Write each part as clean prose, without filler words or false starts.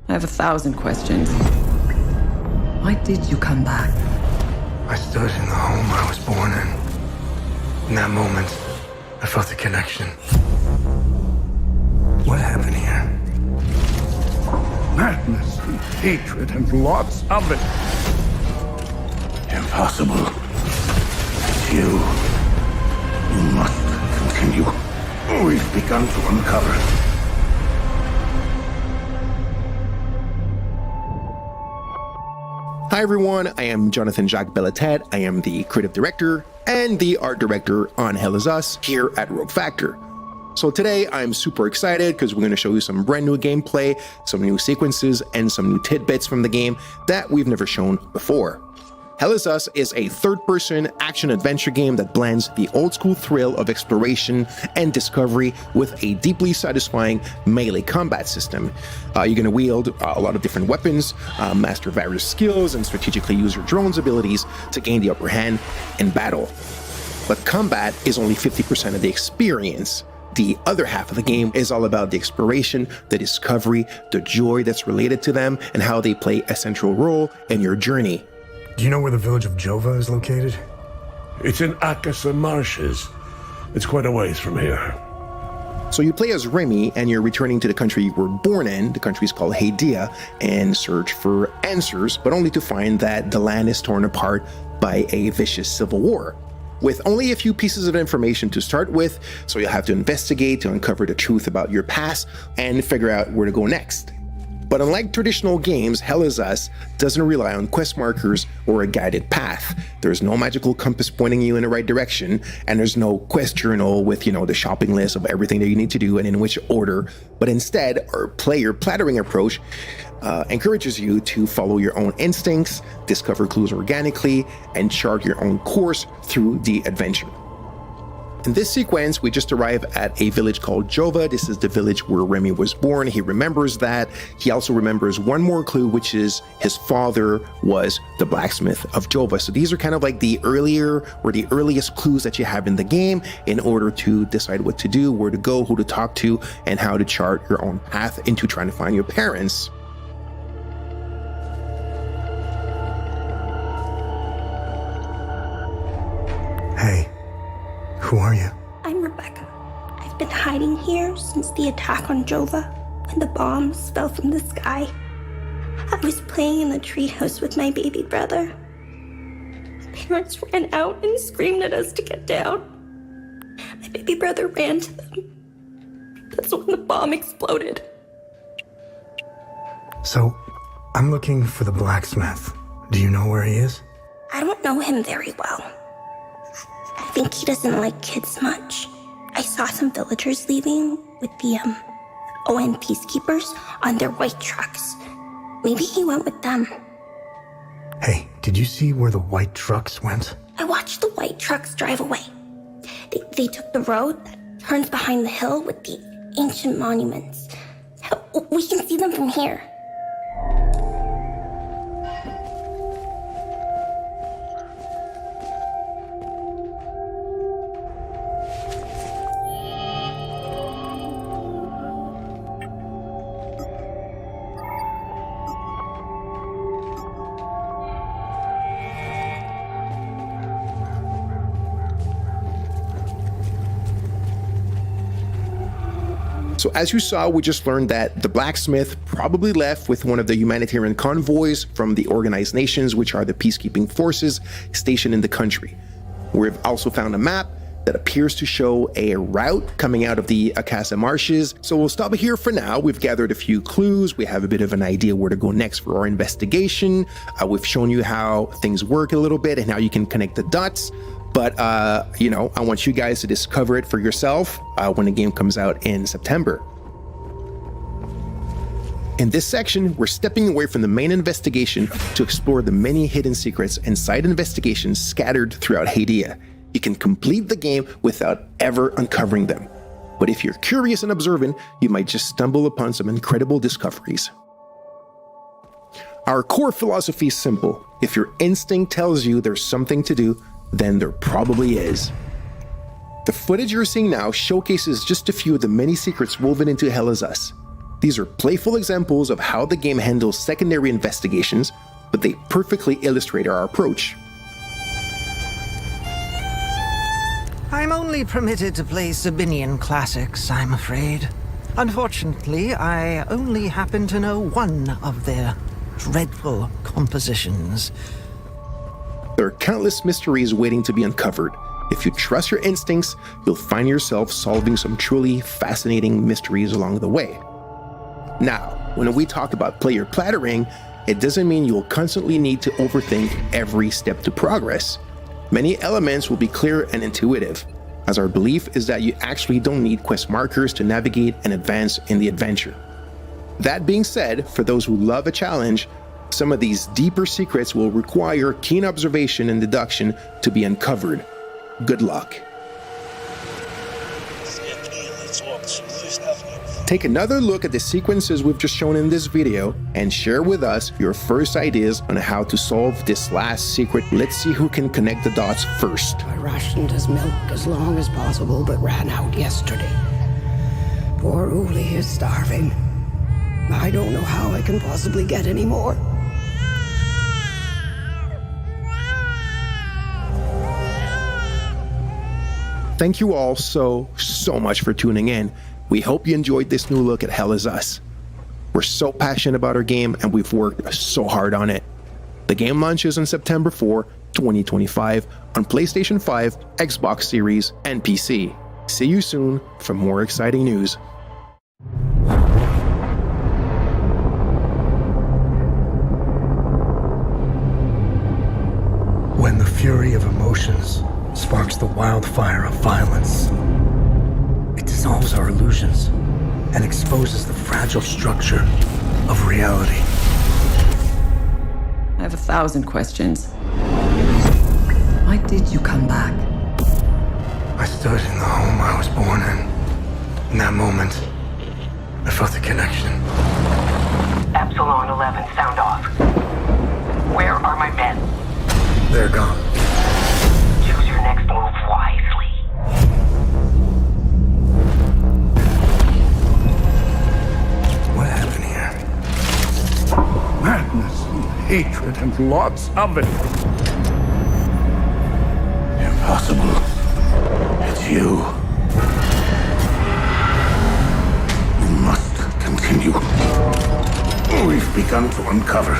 I have 1,000 questions. Why did you come back? I stood in the home I was born in. In that moment, I felt a connection. What happened here? Madness and hatred and lots of it. Impossible. It's you. You must continue. We've begun to uncover. Hi everyone, I am Jonathan Jacques Bellatet. I am the creative director and the art director on Hell Is Us here at Rogue Factor. So today I'm super excited because we're going to show you some brand new gameplay, some new sequences, and some new tidbits from the game that we've never shown before. Hell Is Us is a third-person action-adventure game that blends the old-school thrill of exploration and discovery with a deeply satisfying melee combat system. You're going to wield a lot of different weapons, master various skills, and strategically use your drone's abilities to gain the upper hand in battle. But combat is only 50% of the experience. The other half of the game is all about the exploration, the discovery, the joy that's related to them, and how they play a central role in your journey. Do you know where the village of Jova is located? It's in Akasa Marshes. It's quite a ways from here. So you play as Remy, and you're returning to the country you were born in. The country is called Hadia, and search for answers, but only to find that the land is torn apart by a vicious civil war. With only a few pieces of information to start with, so you'll have to investigate to uncover the truth about your past and figure out where to go next. But unlike traditional games, Hell Is Us doesn't rely on quest markers or a guided path. There's no magical compass pointing you in the right direction, and there's no quest journal with, the shopping list of everything that you need to do and in which order. But instead, our player plattering approach encourages you to follow your own instincts, discover clues organically, and chart your own course through the adventure. In this sequence, we just arrive at a village called Jova. This is the village where Remy was born. He remembers that. He also remembers one more clue, which is his father was the blacksmith of Jova. So these are kind of like the earliest clues that you have in the game in order to decide what to do, where to go, who to talk to, and how to chart your own path into trying to find your parents. Hey, who are you? I'm Rebecca. I've been hiding here since the attack on Jova, when the bombs fell from the sky. I was playing in the treehouse with my baby brother. My parents ran out and screamed at us to get down. My baby brother ran to them. That's when the bomb exploded. So, I'm looking for the blacksmith. Do you know where he is? I don't know him very well. I think he doesn't like kids much. I saw some villagers leaving with the ON peacekeepers on their white trucks. Maybe he went with them. Hey, did you see where the white trucks went? I watched the white trucks drive away. They took the road that turns behind the hill with the ancient monuments. We can see them from here. So as you saw, we just learned that the blacksmith probably left with one of the humanitarian convoys from the Organized Nations, which are the peacekeeping forces stationed in the country. We've also found a map that appears to show a route coming out of the Akasa Marshes. So we'll stop here for now. We've gathered a few clues. We have a bit of an idea where to go next for our investigation. We've shown you how things work a little bit and how you can connect the dots. But, I want you guys to discover it for yourself when the game comes out in September. In this section, we're stepping away from the main investigation to explore the many hidden secrets and side investigations scattered throughout Hadia. You can complete the game without ever uncovering them. But if you're curious and observant, you might just stumble upon some incredible discoveries. Our core philosophy is simple. If your instinct tells you there's something to do, then there probably is. The footage you're seeing now showcases just a few of the many secrets woven into Hell Is Us. These are playful examples of how the game handles secondary investigations, but they perfectly illustrate our approach. I'm only permitted to play Sabinian classics, I'm afraid. Unfortunately, I only happen to know one of their dreadful compositions. There are countless mysteries waiting to be uncovered. If you trust your instincts, you'll find yourself solving some truly fascinating mysteries along the way. Now, when we talk about player plattering, it doesn't mean you'll constantly need to overthink every step to progress. Many elements will be clear and intuitive, as our belief is that you actually don't need quest markers to navigate and advance in the adventure. That being said, for those who love a challenge, some of these deeper secrets will require keen observation and deduction to be uncovered. Good luck. Take another look at the sequences we've just shown in this video and share with us your first ideas on how to solve this last secret. Let's see who can connect the dots first. I rationed his milk as long as possible, but ran out yesterday. Poor Uli is starving. I don't know how I can possibly get any more. Thank you all so much for tuning in. We hope you enjoyed this new look at Hell Is Us. We're so passionate about our game and we've worked so hard on it. The game launches on September 4, 2025 on PlayStation 5, Xbox Series, and PC. See you soon for more exciting news. When the fury of emotions sparks the wildfire of violence, it dissolves our illusions and exposes the fragile structure of reality. I have 1,000 questions. Why did you come back? I stood in the home I was born in. In that moment, I felt a connection. Epsilon 11, sound off. Where are my men? They're gone. Choose your next move wisely. What happened here? Madness and hatred and lots of it. Impossible. It's you. We must continue. We've begun to uncover.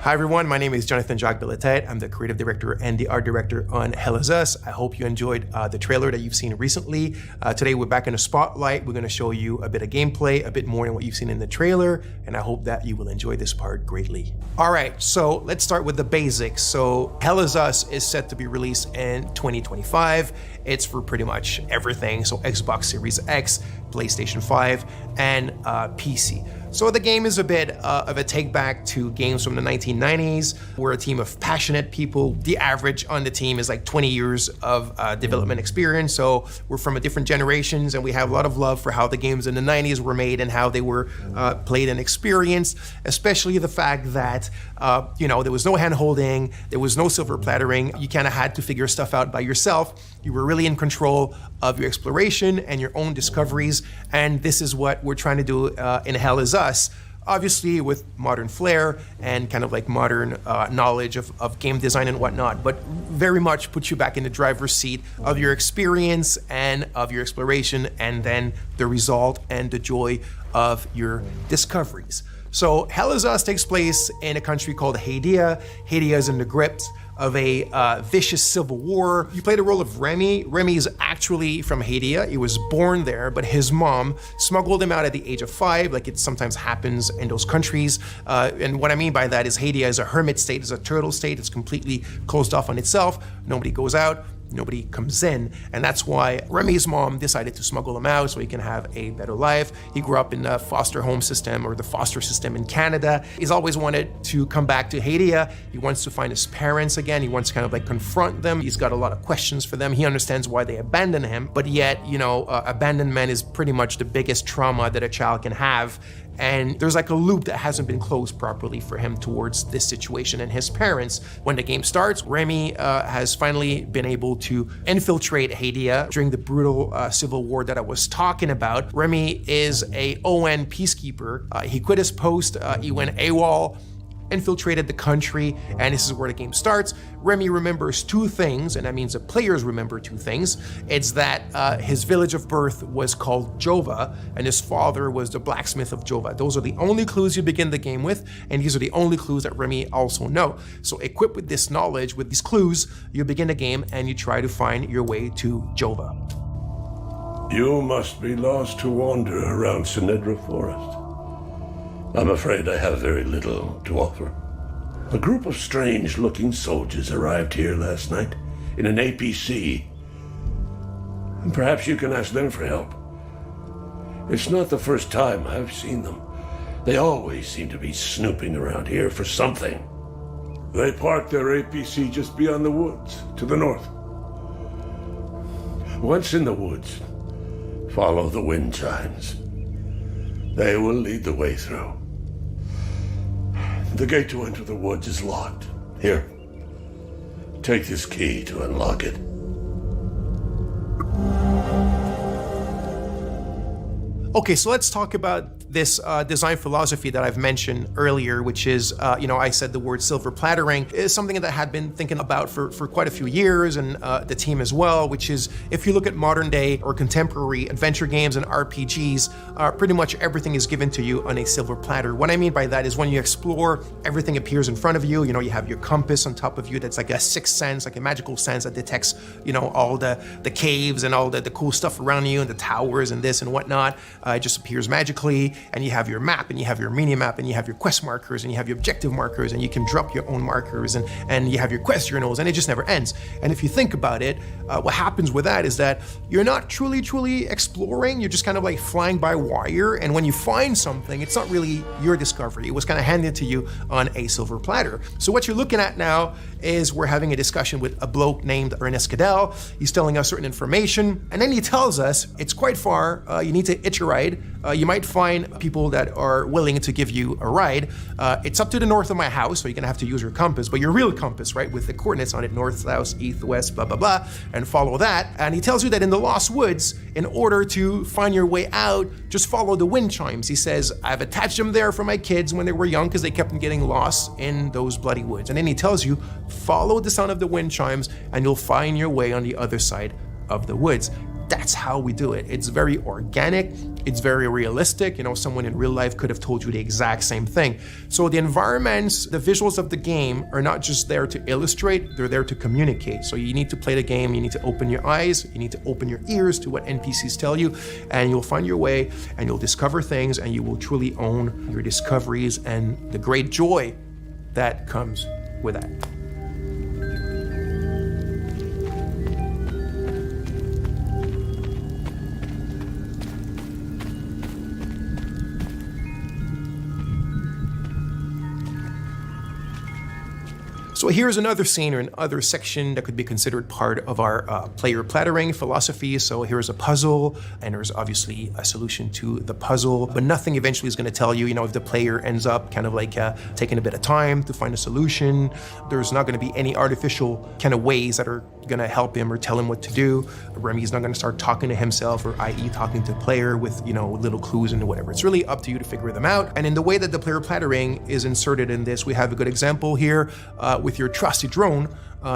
Hi everyone, my name is Jonathan Jacques Belatet. I'm the creative director and the art director on Hell Is Us. I hope you enjoyed the trailer that you've seen recently. Today we're back in the spotlight. We're going to show you a bit of gameplay, a bit more than what you've seen in the trailer, and I hope that you will enjoy this part greatly. All right, so let's start with the basics. So Hell Is Us is set to be released in 2025. It's for pretty much everything, so Xbox Series X, PlayStation 5, and PC. So the game is a bit of a take back to games from the 1990s. We're a team of passionate people. The average on the team is like 20 years of development experience. So we're from a different generations and we have a lot of love for how the games in the 90s were made and how they were played and experienced, especially the fact that, there was no hand holding, there was no silver plattering. You kind of had to figure stuff out by yourself. You were really in control of your exploration and your own discoveries. And this is what we're trying to do in Hell Is Us. Obviously with modern flair and kind of like modern knowledge of game design and whatnot, but very much put you back in the driver's seat of your experience and of your exploration and then the result and the joy of your discoveries. So Hell Is Us takes place in a country called Hadia. Hadia is in the grips of a vicious civil war. You play the role of Remy. Remy is actually from Hadia. He was born there, but his mom smuggled him out at the age of 5, like it sometimes happens in those countries. And what I mean by that is Hadia is a hermit state, is a turtle state. It's completely closed off on itself. Nobody goes out. nobody comes in. And that's why Remy's mom decided to smuggle him out so he can have a better life. He grew up in the foster home system, or the foster system in Canada. He's always wanted to come back to Haiti. He wants to find his parents again. He wants to kind of like confront them. He's got a lot of questions for them. He understands why they abandoned him, but yet, abandonment is pretty much the biggest trauma that a child can have. And there's like a loop that hasn't been closed properly for him towards this situation and his parents. When the game starts, Remy has finally been able to infiltrate Haiti during the brutal civil war that I was talking about. Remy is a ON peacekeeper. He quit his post, he went AWOL, infiltrated the country, and this is where the game starts. Remy remembers two things, and that means the players remember two things. It's that his village of birth was called Jova, and his father was the blacksmith of Jova. Those are the only clues you begin the game with, and these are the only clues that Remy also know. So equipped with this knowledge, with these clues, you begin the game and you try to find your way to Jova. You must be lost to wander around Sinedra Forest. I'm afraid I have very little to offer. A group of strange-looking soldiers arrived here last night in an APC. And perhaps you can ask them for help. It's not the first time I've seen them. They always seem to be snooping around here for something. They parked their APC just beyond the woods, to the north. Once in the woods, follow the wind chimes. They will lead the way through. The gate to enter the woods is locked. Here, take this key to unlock it. Okay, so let's talk about this design philosophy that I've mentioned earlier, which is, I said the word silver plattering is something that I had been thinking about for quite a few years, and the team as well, which is, if you look at modern day or contemporary adventure games and RPGs, pretty much everything is given to you on a silver platter. What I mean by that is when you explore, everything appears in front of you. You have your compass on top of you that's like a sixth sense, like a magical sense that detects, all the caves and all the cool stuff around you and the towers and this and whatnot. It just appears magically. And you have your map, and you have your mini map, and you have your quest markers, and you have your objective markers, and you can drop your own markers, and you have your quest journals, and it just never ends. And if you think about it, what happens with that is that you're not truly exploring. You're just kind of like flying by wire, and when you find something, it's not really your discovery. It was kind of handed to you on a silver platter. So what you're looking at now is we're having a discussion with a bloke named Ernest Cadell. He's telling us certain information, and then he tells us it's quite far. You need to hitch a ride. You might find people that are willing to give you a ride. It's up to the north of my house, so you're gonna have to use your compass, but your real compass, right, with the coordinates on it, north, south, east, west, blah, blah, blah, and follow that. And he tells you that in the Lost Woods, in order to find your way out, just follow the wind chimes. He says, I've attached them there for my kids when they were young because they kept on getting lost in those bloody woods. And then he tells you, follow the sound of the wind chimes and you'll find your way on the other side of the woods. That's how we do it. It's very organic. It's very realistic. Someone in real life could have told you the exact same thing. So the environments, the visuals of the game are not just there to illustrate, they're there to communicate. So you need to play the game, you need to open your eyes, you need to open your ears to what NPCs tell you, and you'll find your way, and you'll discover things, and you will truly own your discoveries and the great joy that comes with that. So here's another scene or another section that could be considered part of our player plattering philosophy. So here's a puzzle, and there's obviously a solution to the puzzle, but nothing eventually is going to tell you, if the player ends up kind of like taking a bit of time to find a solution. There's not going to be any artificial kind of ways that are going to help him or tell him what to do. Remy's not going to start talking to himself, or i.e. talking to the player with, little clues and whatever. It's really up to you to figure them out. And in the way that the player plattering is inserted in this, we have a good example here with your trusty drone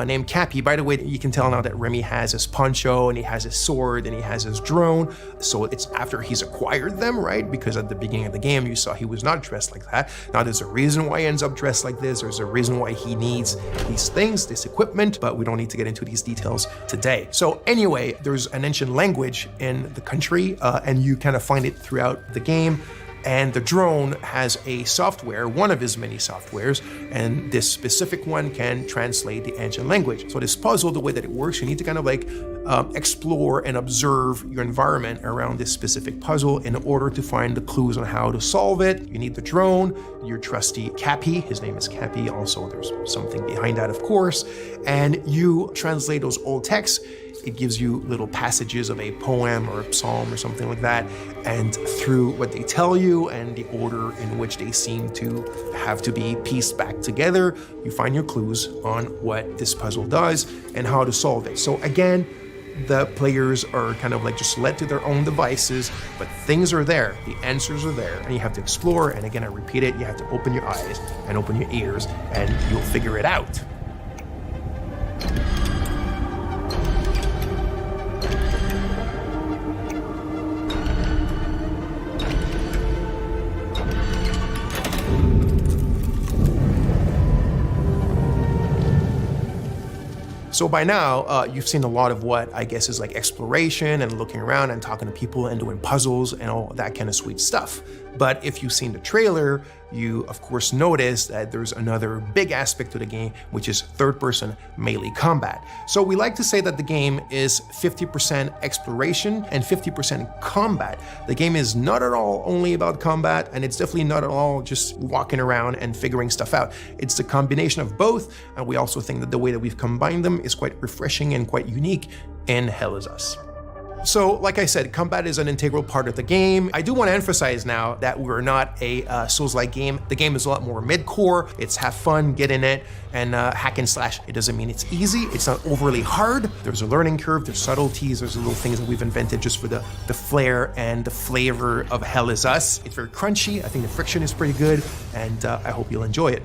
named Cappy. By the way, you can tell now that Remy has his poncho and he has his sword and he has his drone. So it's after he's acquired them, right? Because at the beginning of the game, you saw he was not dressed like that. Now there's a reason why he ends up dressed like this. There's a reason why he needs these things, this equipment, but we don't need to get into these details today. So anyway, there's an ancient language in the country and you kind of find it throughout the game. And the drone has a software, one of his many softwares, and this specific one can translate the ancient language. So this puzzle, the way that it works, you need to kind of like explore and observe your environment around this specific puzzle in order to find the clues on how to solve it. You need the drone, your trusty Cappy, his name is Cappy, also there's something behind that of course, and you translate those old texts. It gives you little passages of a poem or a psalm or something like that, and through what they tell you and the order in which they seem to have to be pieced back together, you find your clues on what this puzzle does and how to solve it. So again, the players are kind of like just led to their own devices, but things are there, the answers are there, and you have to explore. And again, I repeat it, you have to open your eyes and open your ears, and you'll figure it out. So by now, you've seen a lot of what I guess is like exploration and looking around and talking to people and doing puzzles and all that kind of sweet stuff. But if you've seen the trailer, you of course notice that there's another big aspect to the game, which is third-person melee combat. So we like to say that the game is 50% exploration and 50% combat. The game is not at all only about combat, and it's definitely not at all just walking around and figuring stuff out. It's the combination of both, and we also think that the way that we've combined them is quite refreshing and quite unique in Hell Is Us. So, like I said, combat is an integral part of the game. I do want to emphasize now that we're not a Souls-like game. The game is a lot more mid-core. It's have fun, get in it, and hack and slash. It doesn't mean it's easy. It's not overly hard. There's a learning curve. There's subtleties. There's little things that we've invented just for the flair and the flavor of Hell Is Us. It's very crunchy. I think the friction is pretty good, and I hope you'll enjoy it.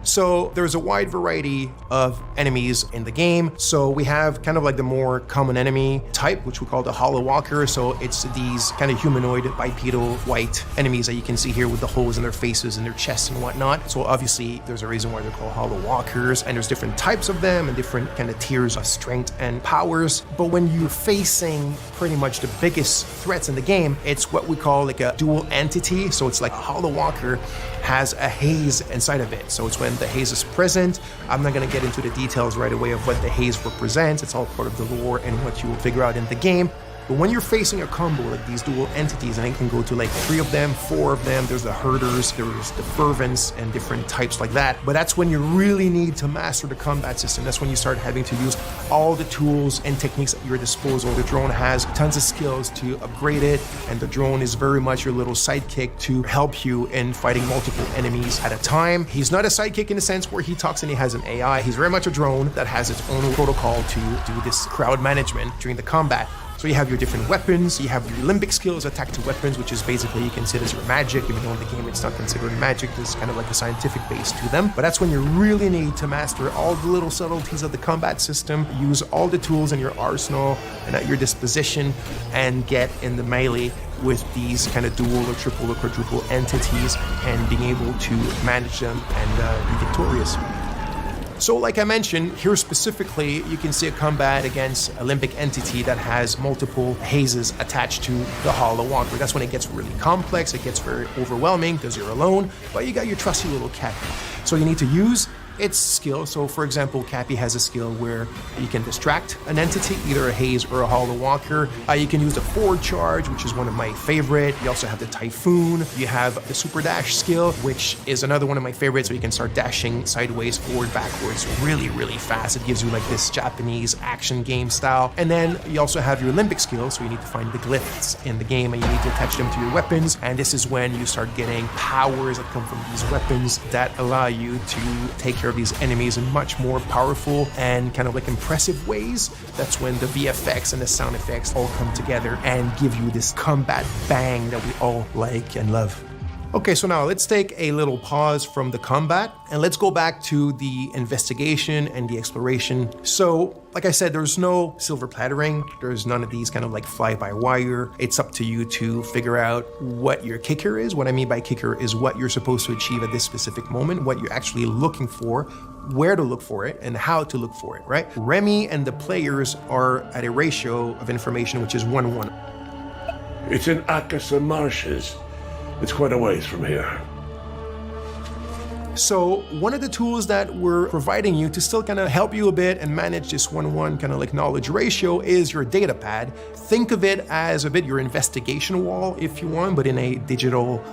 So there's a wide variety of enemies in the game. So we have kind of like the more common enemy type, which we call the Hollow Walker. So it's these kind of humanoid, bipedal, white enemies that you can see here with the holes in their faces and their chests and whatnot. So obviously there's a reason why they're called Hollow Walkers, and there's different types of them and different kind of tiers of strength and powers. But when you're facing pretty much the biggest threats in the game, it's what we call like a dual entity. So it's like a Hollow Walker has a haze inside of it. So it's when the haze is present. I'm not going to get into the details right away of what the haze represents. It's all part of the lore and what you will figure out in the game. But when you're facing a combo like these dual entities, and it can go to like 3 of them, 4 of them, there's the herders, there's the fervents, and different types like that. But that's when you really need to master the combat system. That's when you start having to use all the tools and techniques at your disposal. The drone has tons of skills to upgrade it, and the drone is very much your little sidekick to help you in fighting multiple enemies at a time. He's not a sidekick in the sense where he talks and he has an AI. He's very much a drone that has its own protocol to do this crowd management during the combat. So you have your different weapons, you have your limbic skills, attack to weapons, which is basically you consider as your magic, even though in the game it's not considered magic, there's kind of like a scientific base to them. But that's when you really need to master all the little subtleties of the combat system, use all the tools in your arsenal and at your disposition, and get in the melee with these kind of dual or triple or quadruple entities and being able to manage them and be victorious. So like I mentioned, here specifically, you can see a combat against a limbic entity that has multiple hazes attached to the Hollow Walker. That's when it gets really complex, it gets very overwhelming because you're alone, but you got your trusty little Cappy. So you need to use its skill. So for example, Cappy has a skill where you can distract an entity, either a haze or a Hollow Walker. You can use the forward charge, which is one of my favorite. You also have the Typhoon. You have the super dash skill, which is another one of my favorites. So you can start dashing sideways, forward, backwards, really, really fast. It gives you like this Japanese action game style. And then you also have your limbic skill. So you need to find the glyphs in the game and you need to attach them to your weapons. And this is when you start getting powers that come from these weapons that allow you to take care of these enemies in much more powerful and kind of like impressive ways. That's when the VFX and the sound effects all come together and give you this combat bang that we all like and love. Okay, so now let's take a little pause from the combat and let's go back to the investigation and the exploration. So, like I said, there's no silver plattering. There's none of these kind of like fly-by-wire. It's up to you to figure out what your kicker is. What I mean by kicker is what you're supposed to achieve at this specific moment, what you're actually looking for, where to look for it, and how to look for it, right? Remy and the players are at a ratio of information which is 1-1. It's in Akasa Marshes. It's quite a ways from here. So one of the tools that we're providing you to still kind of help you a bit and manage this 1-1 kind of like knowledge ratio is your data pad. Think of it as a bit your investigation wall, if you want, but in a digital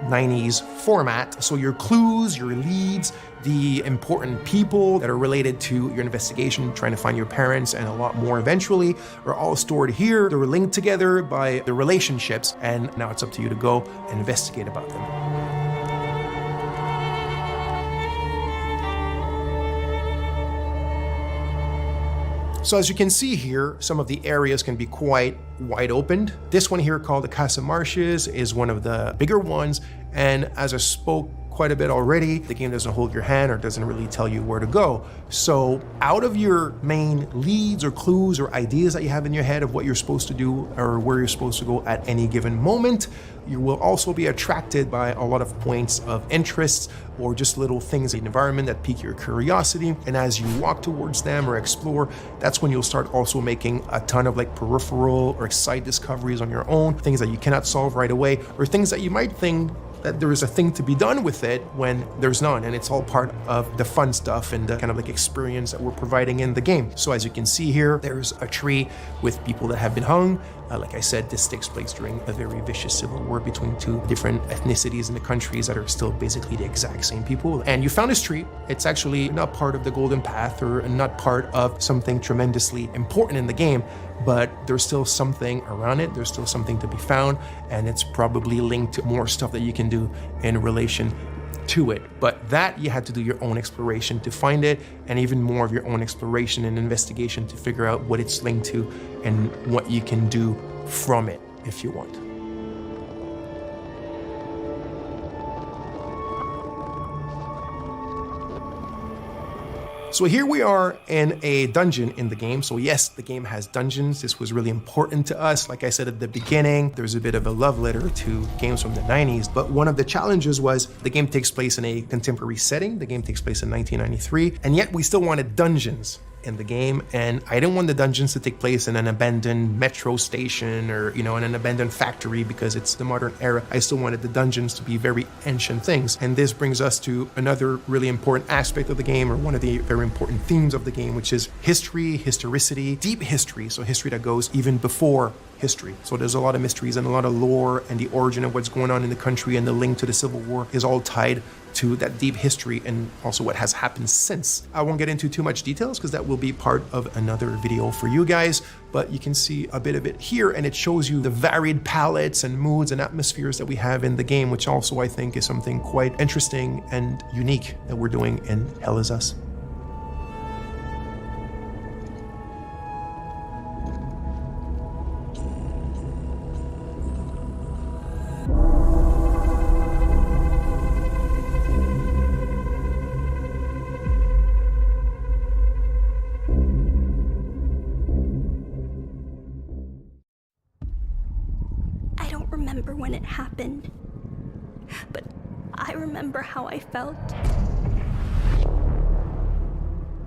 90s format. So your clues, your leads, the important people that are related to your investigation, trying to find your parents, and a lot more eventually, are all stored here. They're linked together by the relationships, and now it's up to you to go and investigate about them. So as you can see here, some of the areas can be quite wide opened. This one here called the Casa Marshes is one of the bigger ones. And as I spoke quite a bit already, the game doesn't hold your hand or doesn't really tell you where to go. So out of your main leads or clues or ideas that you have in your head of what you're supposed to do or where you're supposed to go at any given moment, you will also be attracted by a lot of points of interest or just little things in the environment that pique your curiosity. And as you walk towards them or explore, that's when you'll start also making a ton of like peripheral or side discoveries on your own, things that you cannot solve right away, or things that you might think that there is a thing to be done with it when there's none. And it's all part of the fun stuff and the kind of like experience that we're providing in the game. So as you can see here, there's a tree with people that have been hung. Like I said, this takes place during a very vicious civil war between two different ethnicities in the countries that are still basically the exact same people. And you found this tree. It's actually not part of the Golden Path or not part of something tremendously important in the game, but there's still something around it. There's still something to be found, and it's probably linked to more stuff that you can do in relation to it. But that you had to do your own exploration to find it, and even more of your own exploration and investigation to figure out what it's linked to and what you can do from it if you want. So here we are in a dungeon in the game. So yes, the game has dungeons. This was really important to us. Like I said at the beginning, there's a bit of a love letter to games from the 90s, but one of the challenges was the game takes place in a contemporary setting. The game takes place in 1993, and yet we still wanted dungeons in the game, and I didn't want the dungeons to take place in an abandoned metro station or, you know, in an abandoned factory because it's the modern era. I still wanted the dungeons to be very ancient things. And this brings us to another really important aspect of the game, or one of the very important themes of the game, which is history, historicity, deep history. So history that goes even before history. So there's a lot of mysteries and a lot of lore, and the origin of what's going on in the country and the link to the Civil War is all tied to that deep history and also what has happened since. I won't get into too much details because that will be part of another video for you guys, but you can see a bit of it here, and it shows you the varied palettes and moods and atmospheres that we have in the game, which also I think is something quite interesting and unique that we're doing in Hell Is Us. Remember when it happened, but I remember how I felt.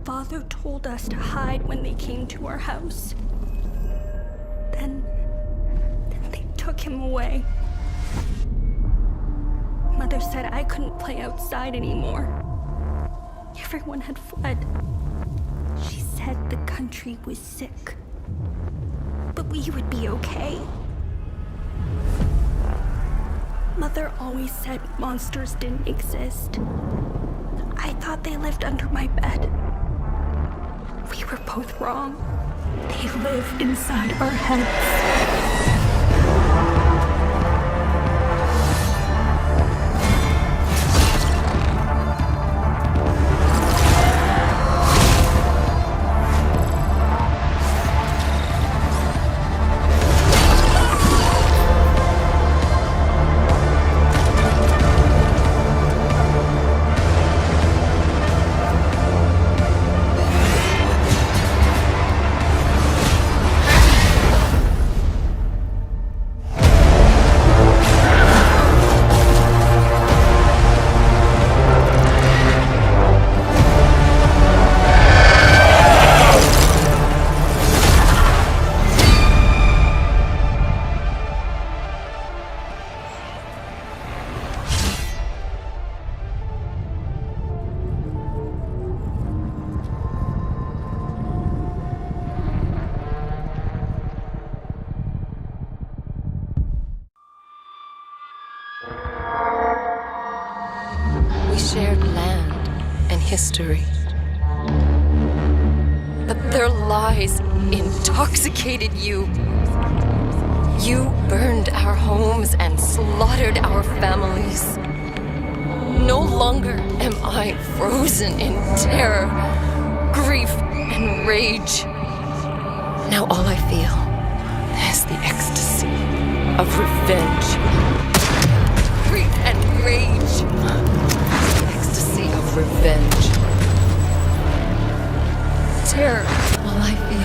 Father told us to hide when they came to our house. Then they took him away. Mother said I couldn't play outside anymore. Everyone had fled. She said the country was sick, but we would be okay. Mother always said monsters didn't exist. I thought they lived under my bed. We were both wrong. They live inside our heads. history. But their lies intoxicated you. You burned our homes and slaughtered our families. No longer am I frozen in terror, grief, and rage. Now all I feel is the ecstasy of revenge. Grief and rage. The ecstasy of revenge. Terror, all I feel.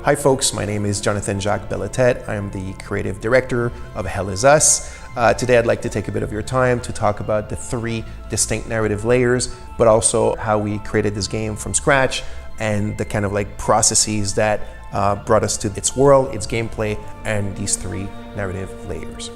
Hi folks, my name is Jonathan Jacques Belatet. I am the creative director of Hell Is Us. Today I'd like to take a bit of your time to talk about the 3 distinct narrative layers, but also how we created this game from scratch and the kind of like processes that brought us to its world, its gameplay, and these 3 narrative layers.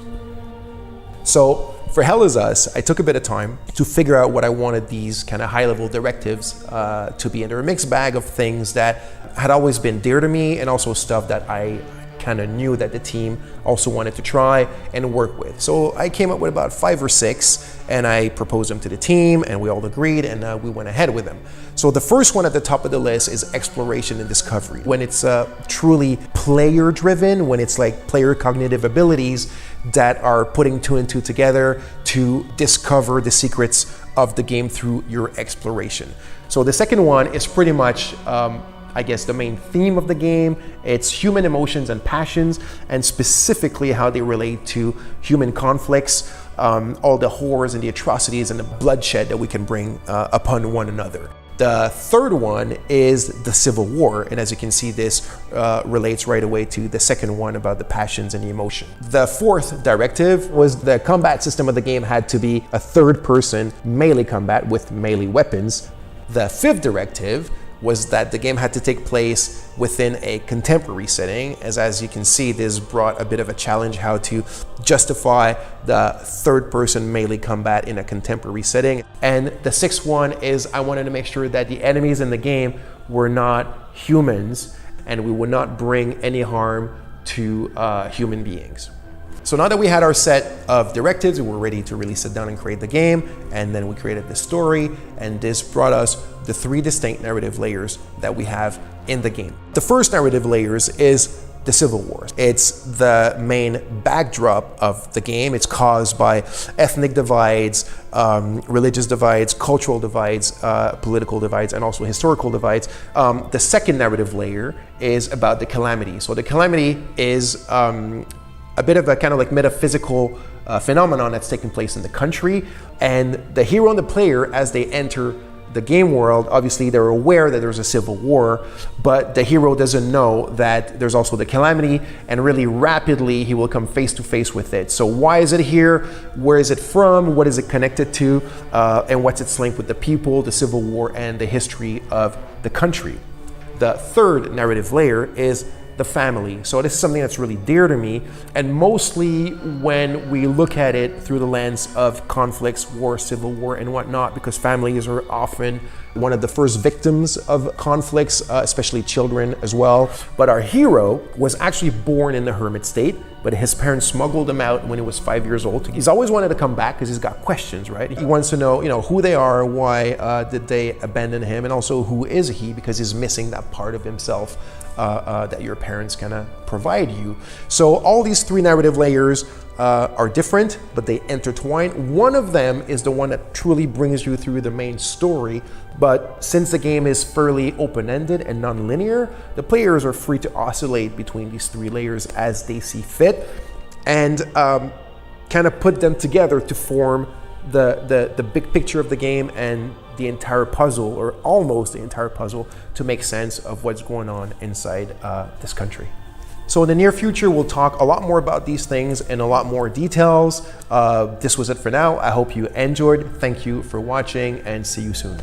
So for Hell Is Us, I took a bit of time to figure out what I wanted these kind of high-level directives to be. And they're a mixed bag of things that had always been dear to me and also stuff that I kind of knew that the team also wanted to try and work with. So I came up with about 5 or 6 and I proposed them to the team and we all agreed and we went ahead with them. So the first one at the top of the list is exploration and discovery. When it's truly player driven, when it's like player cognitive abilities that are putting 2 and 2 together to discover the secrets of the game through your exploration. So the second one is pretty much I guess the main theme of the game. It's human emotions and passions, and specifically how they relate to human conflicts, all the horrors and the atrocities and the bloodshed that we can bring upon one another. The third one is the Civil War, and as you can see, this relates right away to the second one about the passions and the emotion. The fourth directive was the combat system of the game had to be a third-person melee combat with melee weapons. The fifth directive was that the game had to take place within a contemporary setting. As you can see, this brought a bit of a challenge how to justify the third-person melee combat in a contemporary setting. And the sixth one is I wanted to make sure that the enemies in the game were not humans and we would not bring any harm to human beings. So now that we had our set of directives, we were ready to really sit down and create the game, and then we created the story, and this brought us the 3 distinct narrative layers that we have in the game. The first narrative layers is the Civil War. It's the main backdrop of the game. It's caused by ethnic divides, religious divides, cultural divides, political divides, and also historical divides. The second narrative layer is about the Calamity. So the Calamity is a bit of a kind of like metaphysical phenomenon that's taking place in the country, and the hero and the player, as they enter the game world, obviously they're aware that there's a civil war, but the hero doesn't know that there's also the Calamity, and really rapidly he will come face to face with it. So why is it here? Where is it from? What is it connected to? And what's its link with the people, the civil war, and the history of the country? The third narrative layer is the family. So this is something that's really dear to me, and mostly when we look at it through the lens of conflicts, war, civil war, and whatnot, because families are often one of the first victims of conflicts, especially children as well. But our hero was actually born in the hermit state. but his parents smuggled him out when he was 5 years old. He's always wanted to come back because he's got questions, right? He wants to know, who they are, why did they abandon him, and also who is he, because he's missing that part of himself that your parents kind of provide you. So all these three narrative layers are different, but they intertwine. One of them is the one that truly brings you through the main story, but since the game is fairly open-ended and non-linear, the players are free to oscillate between these three layers as they see fit, and kind of put them together to form the big picture of the game and the entire puzzle, or almost the entire puzzle, to make sense of what's going on inside this country. So in the near future, we'll talk a lot more about these things in a lot more details. This was it for now. I hope you enjoyed. Thank you for watching, and see you soon.